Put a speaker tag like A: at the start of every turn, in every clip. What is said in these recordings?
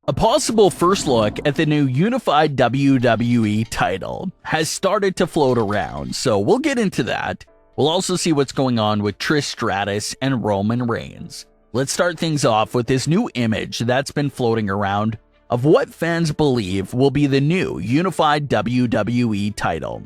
A: A possible first look at the new unified WWE title has started to float around, so we'll get into that. We'll also see what's going on with Trish Stratus and Roman Reigns. Let's start things off with this new image that's been floating around of what fans believe will be the new unified WWE title.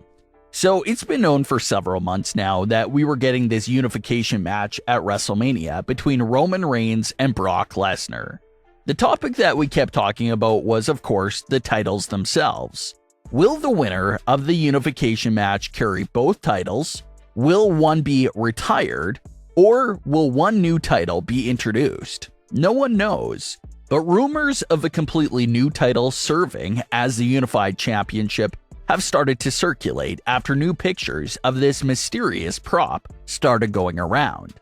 A: So it's been known for several months now that we were getting this unification match at WrestleMania between Roman Reigns and Brock Lesnar. The topic that we kept talking about was, of course, the titles themselves. Will the winner of the unification match carry both titles? Will one be retired? Or will one new title be introduced? No one knows. But rumors of a completely new title serving as the unified championship have started to circulate after new pictures of this mysterious prop started going around.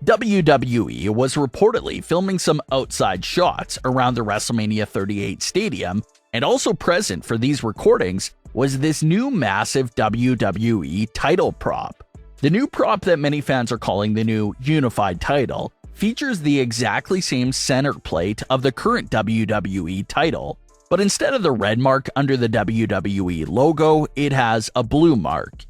A: WWE was reportedly filming some outside shots around the WrestleMania 38 stadium, and also present for these recordings was this new massive WWE title prop. The new prop that many fans are calling the new unified title features the exactly same center plate of the current WWE title, but instead of the red mark under the WWE logo, it has a blue mark.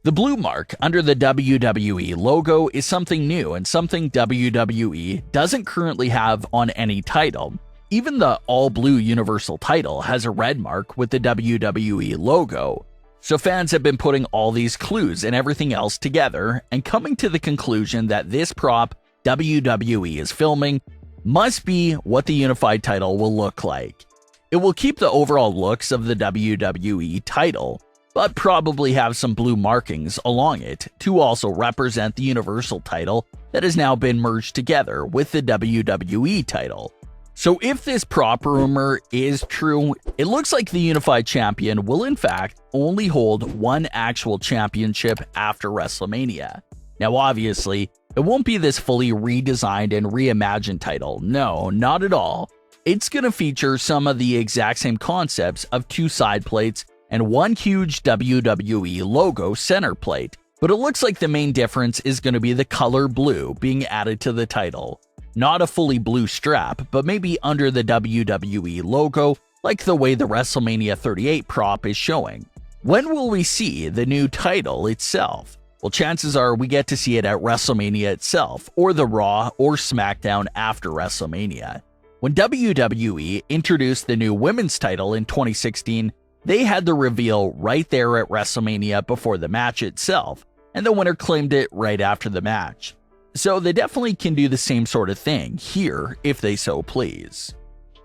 A: The blue mark under the WWE logo is something new and something WWE doesn't currently have on any title. Even the all-blue Universal title has a red mark with the WWE logo. So fans have been putting all these clues and everything else together and coming to the conclusion that this prop WWE is filming must be what the unified title will look like. It will keep the overall looks of the WWE title, but probably have some blue markings along it to also represent the Universal title that has now been merged together with the WWE title. So if this prop rumor is true, it looks like the Unified Champion will in fact only hold one actual championship after WrestleMania. Now obviously, it won't be this fully redesigned and reimagined title, no, not at all. It's gonna feature some of the exact same concepts of two side plates and one huge WWE logo center plate, but it looks like the main difference is going to be the color blue being added to the title. Not a fully blue strap, but maybe under the WWE logo, like the way the WrestleMania 38 prop is showing. When will we see the new title itself? Well, chances are we get to see it at WrestleMania itself, or the Raw or SmackDown after WrestleMania. When WWE introduced the new women's title in 2016, they had the reveal right there at WrestleMania before the match itself, and the winner claimed it right after the match. So they definitely can do the same sort of thing here if they so please.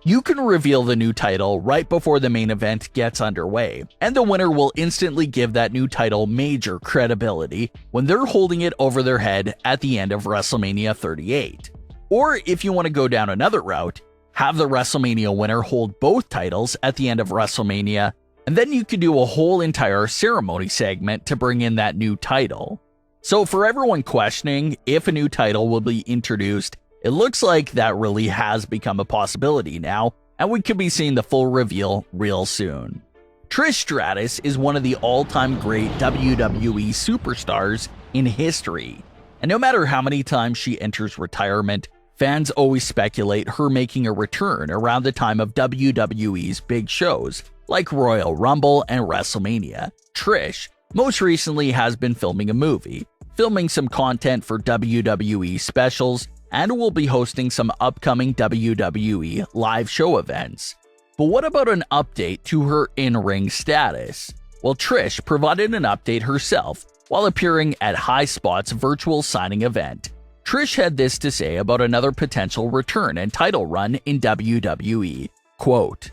A: You can reveal the new title right before the main event gets underway, and the winner will instantly give that new title major credibility when they're holding it over their head at the end of WrestleMania 38. Or if you want to go down another route, have the WrestleMania winner hold both titles at the end of WrestleMania, and then you could do a whole entire ceremony segment to bring in that new title. So for everyone questioning if a new title will be introduced, it looks like that really has become a possibility now, and we could be seeing the full reveal real soon. Trish Stratus is one of the all-time great WWE superstars in history, and no matter how many times she enters retirement, fans always speculate her making a return around the time of WWE's big shows, like Royal Rumble and WrestleMania. Trish most recently has been filming a movie, filming some content for WWE specials, and will be hosting some upcoming WWE live show events. But what about an update to her in-ring status? Well, Trish provided an update herself while appearing at High Spot's virtual signing event. Trish had this to say about another potential return and title run in WWE. Quote,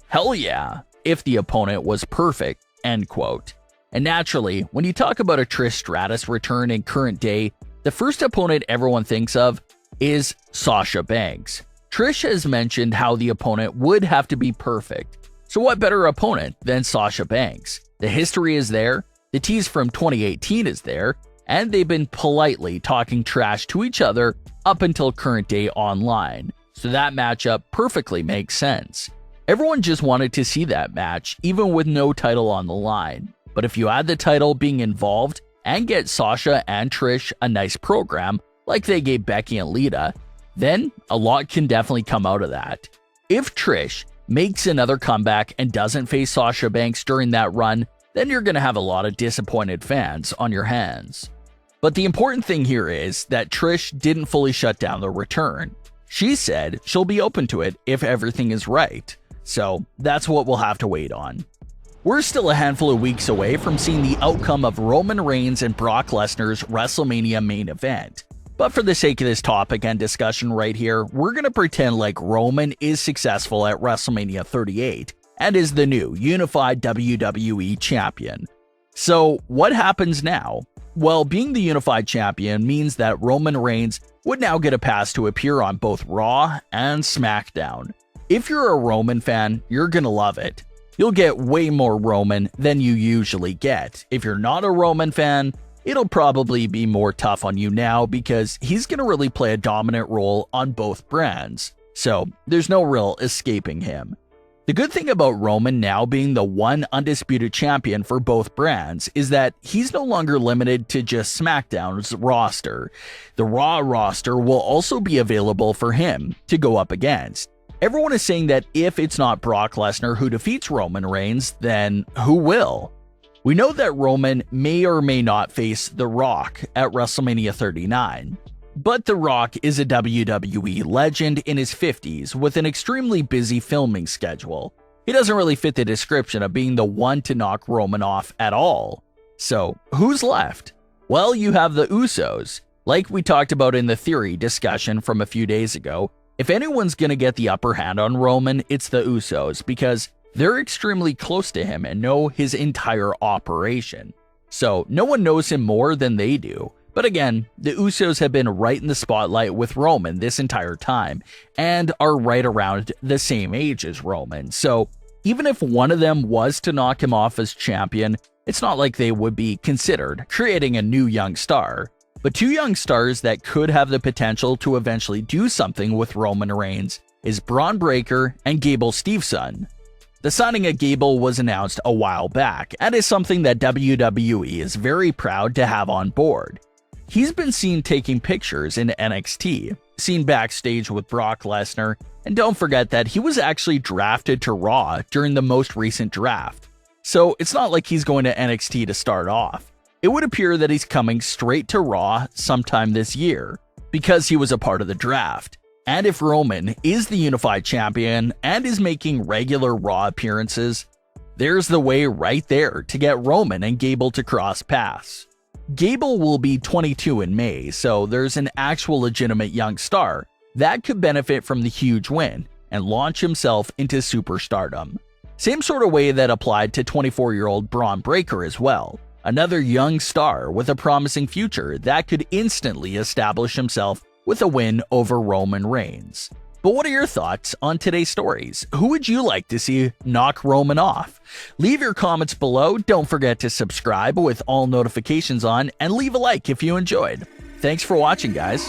A: "Hell yeah, if the opponent was perfect," end quote. And naturally, when you talk about a Trish Stratus return in current day, the first opponent everyone thinks of is Sasha Banks. Trish has mentioned how the opponent would have to be perfect. So what better opponent than Sasha Banks? The history is there, the tease from 2018 is there, and they've been politely talking trash to each other up until current day online. So that matchup perfectly makes sense. Everyone just wanted to see that match, even with no title on the line. But if you add the title being involved and get Sasha and Trish a nice program like they gave Becky and Lita, then a lot can definitely come out of that. If Trish makes another comeback and doesn't face Sasha Banks during that run, then you're going to have a lot of disappointed fans on your hands. But the important thing here is that Trish didn't fully shut down the return. She said she'll be open to it if everything is right. So that's what we'll have to wait on. We're still a handful of weeks away from seeing the outcome of Roman Reigns and Brock Lesnar's WrestleMania main event. But for the sake of this topic and discussion right here, we're going to pretend like Roman is successful at WrestleMania 38 and is the new Unified WWE Champion. So what happens now? Well, being the Unified Champion means that Roman Reigns would now get a pass to appear on both Raw and SmackDown. If you're a Roman fan, you're going to love it. You'll get way more Roman than you usually get. If you're not a Roman fan, it'll probably be more tough on you now because he's going to really play a dominant role on both brands. So there's no real escaping him. The good thing about Roman now being the one undisputed champion for both brands is that he's no longer limited to just SmackDown's roster. The Raw roster will also be available for him to go up against. Everyone is saying that if it's not Brock Lesnar who defeats Roman Reigns, then who will? We know that Roman may or may not face The Rock at WrestleMania 39. But The Rock is a WWE legend in his 50s with an extremely busy filming schedule. He doesn't really fit the description of being the one to knock Roman off at all. So, who's left? Well, you have the Usos. Like we talked about in the theory discussion from a few days ago, if anyone's going to get the upper hand on Roman, it's the Usos because they're extremely close to him and know his entire operation. So, no one knows him more than they do. But again, the Usos have been right in the spotlight with Roman this entire time and are right around the same age as Roman. So even if one of them was to knock him off as champion, it's not like they would be considered creating a new young star. But two young stars that could have the potential to eventually do something with Roman Reigns is Bron Breakker and Gable Steveson. The signing of Gable was announced a while back and is something that WWE is very proud to have on board. He's been seen taking pictures in NXT, seen backstage with Brock Lesnar, and don't forget that he was actually drafted to Raw during the most recent draft. So it's not like he's going to NXT to start off. It would appear that he's coming straight to Raw sometime this year, because he was a part of the draft. And if Roman is the Unified Champion and is making regular Raw appearances, there's the way right there to get Roman and Gable to cross paths. Gable will be 22 in May, so there's an actual legitimate young star that could benefit from the huge win and launch himself into superstardom. Same sort of way that applied to 24-year-old Bron Breakker as well. Another young star with a promising future that could instantly establish himself with a win over Roman Reigns. But what are your thoughts on today's stories? Who would you like to see knock Roman off? Leave your comments below. Don't forget to subscribe with all notifications on and leave a like if you enjoyed. Thanks for watching, guys.